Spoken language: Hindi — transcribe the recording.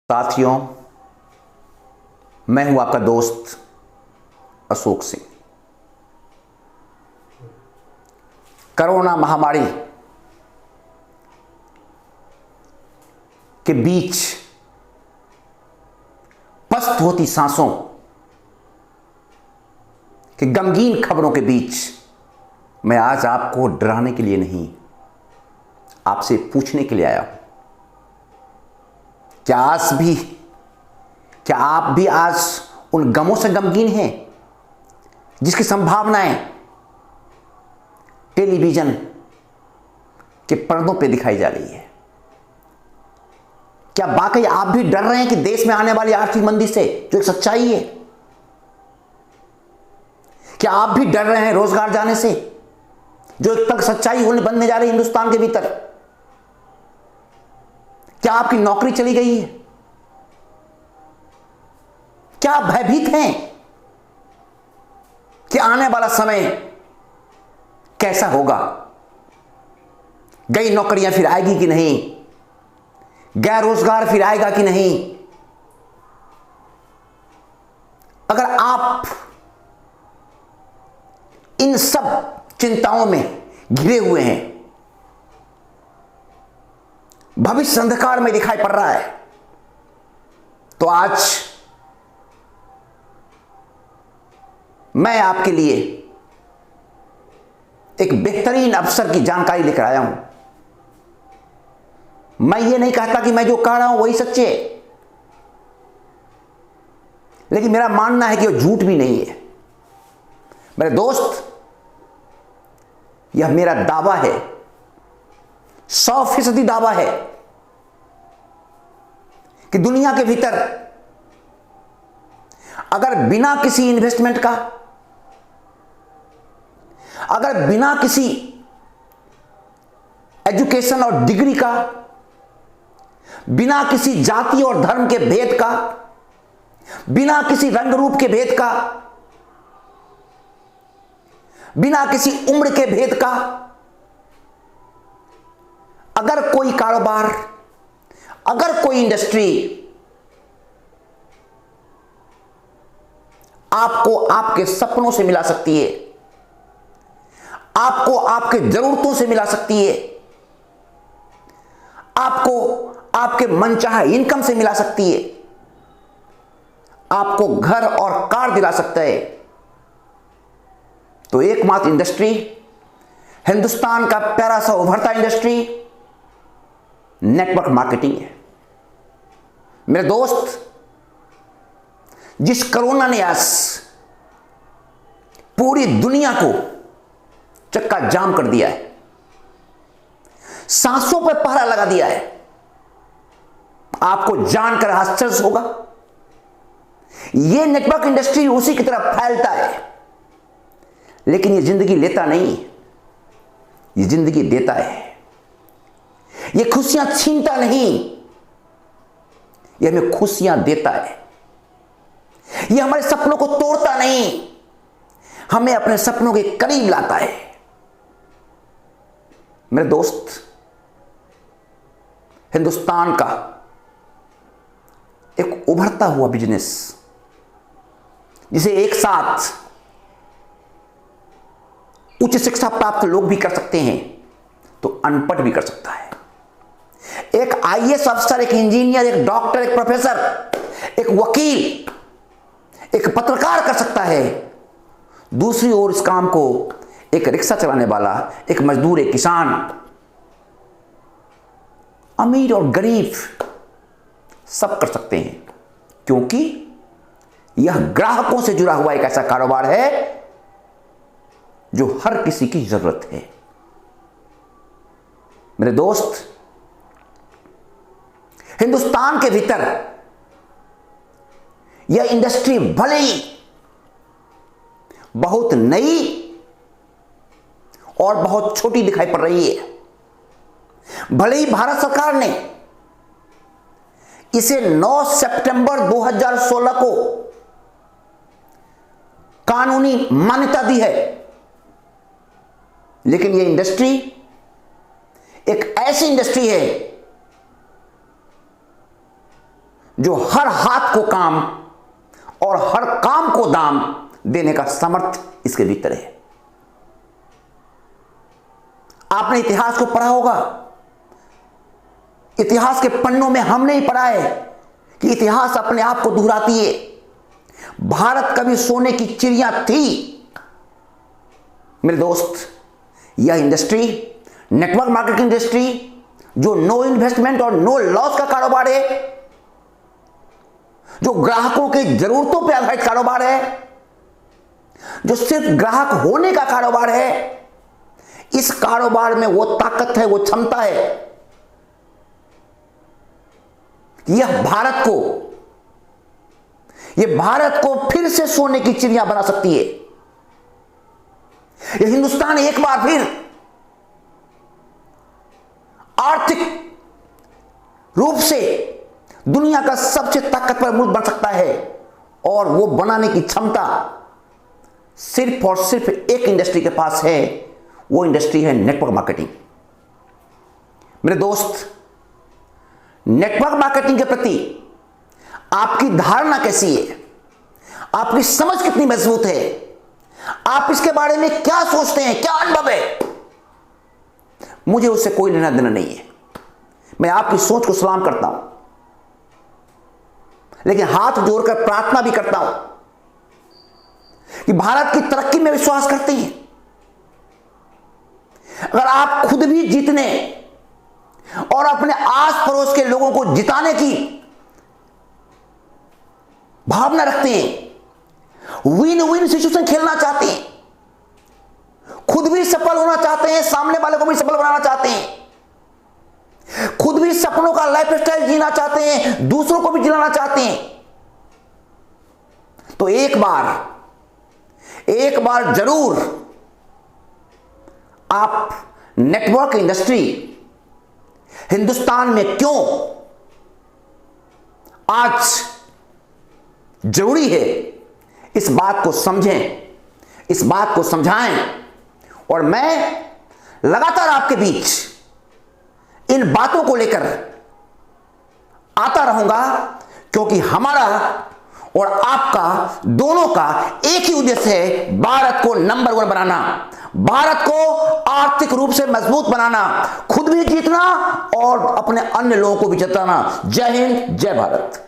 साथियों, मैं हूं आपका दोस्त अशोक सिंह। कोरोना महामारी के बीच पस्त होती सांसों के गमगीन खबरों के बीच मैं आज आपको डराने के लिए नहीं, आपसे पूछने के लिए आया हूं। क्या आप भी आज उन गमों से गमगीन हैं जिसकी संभावनाएं टेलीविजन के पर्दों पे दिखाई जा रही है? क्या वाकई आप भी डर रहे हैं कि देश में आने वाली आर्थिक मंदी से, जो एक सच्चाई है? क्या आप भी डर रहे हैं रोजगार जाने से, जो एक तक सच्चाई होने बनने जा रही है हिंदुस्तान के भीतर? क्या आपकी नौकरी चली गई है? क्या आप भयभीत हैं कि आने वाला समय कैसा होगा? गई नौकरियां फिर आएगी कि नहीं? गैर रोजगार फिर आएगा कि नहीं? अगर आप इन सब चिंताओं में घिरे हुए हैं, भविष्य अंधकार में दिखाई पड़ रहा है, तो आज मैं आपके लिए एक बेहतरीन अवसर की जानकारी लेकर आया हूं। मैं ये नहीं कहता कि मैं जो कह रहा हूं वही सच्चे है, लेकिन मेरा मानना है कि वो झूठ भी नहीं है। मेरे दोस्त, यह मेरा दावा है, 100% दावा है कि दुनिया के भीतर अगर बिना किसी इन्वेस्टमेंट का, अगर बिना किसी एजुकेशन और डिग्री का, बिना किसी जाति और धर्म के भेद का, बिना किसी रंग रूप के भेद का, बिना किसी उम्र के भेद का, अगर कोई कारोबार, अगर कोई इंडस्ट्री आपको आपके सपनों से मिला सकती है, आपको आपके जरूरतों से मिला सकती है, आपको आपके मनचाहे इनकम से मिला सकती है, आपको घर और कार दिला सकता है, तो एकमात्र इंडस्ट्री, हिंदुस्तान का प्यारा सा उभरता इंडस्ट्री नेटवर्क मार्केटिंग है। मेरे दोस्त, जिस कोरोना ने आज पूरी दुनिया को चक्का जाम कर दिया है, सांसों पर पहरा लगा दिया है, आपको जानकर आश्चर्य होगा, यह नेटवर्क इंडस्ट्री उसी की तरफ फैलता है, लेकिन यह जिंदगी लेता नहीं, यह जिंदगी देता है। यह खुशियां छीनता नहीं, यह हमें खुशियां देता है। यह हमारे सपनों को तोड़ता नहीं, हमें अपने सपनों के करीब लाता है। मेरे दोस्त, हिंदुस्तान का एक उभरता हुआ बिजनेस, जिसे एक साथ उच्च शिक्षा प्राप्त लोग भी कर सकते हैं, तो अनपढ़ भी कर सकता है। एक आईएएस अफसर, एक इंजीनियर, एक डॉक्टर, एक प्रोफेसर, एक वकील, एक पत्रकार कर सकता है। दूसरी ओर इस काम को एक रिक्शा चलाने वाला, एक मजदूर, एक किसान, अमीर और गरीब सब कर सकते हैं, क्योंकि यह ग्राहकों से जुड़ा हुआ एक ऐसा कारोबार है जो हर किसी की जरूरत है। मेरे दोस्त, हिंदुस्तान के भीतर यह इंडस्ट्री भले ही बहुत नई और बहुत छोटी दिखाई पड़ रही है, भले ही भारत सरकार ने इसे 9 सितंबर 2016 को कानूनी मान्यता दी है, लेकिन यह इंडस्ट्री एक ऐसी इंडस्ट्री है जो हर हाथ को काम और हर काम को दाम देने का सामर्थ्य इसके भीतर है। आपने इतिहास को पढ़ा होगा, इतिहास के पन्नों में हमने ही पढ़ा है कि इतिहास अपने आप को दोहराती है। भारत कभी सोने की चिड़िया थी। मेरे दोस्त, यह इंडस्ट्री, नेटवर्क मार्केटिंग इंडस्ट्री, जो नो इन्वेस्टमेंट और नो लॉस का कारोबार है, जो ग्राहकों की जरूरतों पर आधारित कारोबार है, जो सिर्फ ग्राहक होने का कारोबार है, इस कारोबार में वो ताकत है, वो क्षमता है कि यह भारत को फिर से सोने की चिड़िया बना सकती है। यह हिंदुस्तान एक बार फिर आर्थिक रूप से दुनिया का सबसे ताकतवर मुल्क बन सकता है, और वो बनाने की क्षमता सिर्फ और सिर्फ एक इंडस्ट्री के पास है। वो इंडस्ट्री है नेटवर्क मार्केटिंग। मेरे दोस्त, नेटवर्क मार्केटिंग के प्रति आपकी धारणा कैसी है? आपकी समझ कितनी मजबूत है? आप इसके बारे में क्या सोचते हैं? क्या अनुभव है? मुझे उससे कोई लेना देना नहीं है। मैं आपकी सोच को सलाम करता हूं, लेकिन हाथ जोड़कर प्रार्थना भी करता हूं कि भारत की तरक्की में विश्वास करते हैं। अगर आप खुद भी जीतने और अपने आस पड़ोस के लोगों को जिताने की भावना रखते हैं, विन विन सिचुएशन खेलना चाहते हैं, खुद भी सफल होना चाहते हैं, सामने वाले को भी सफल बनाना चाहते हैं, खुद भी सपनों का लाइफस्टाइल जीना चाहते हैं, दूसरों को भी जिलाना चाहते हैं, तो एक बार जरूर आप नेटवर्क इंडस्ट्री हिंदुस्तान में क्यों आज जरूरी है, इस बात को समझें, इस बात को समझाएं। और मैं लगातार आपके बीच इन बातों को लेकर आता रहूंगा, क्योंकि हमारा और आपका दोनों का एक ही उद्देश्य है, भारत को नंबर 1 बनाना, भारत को आर्थिक रूप से मजबूत बनाना, खुद भी जीतना और अपने अन्य लोगों को भी जिताना। जय हिंद, जय भारत।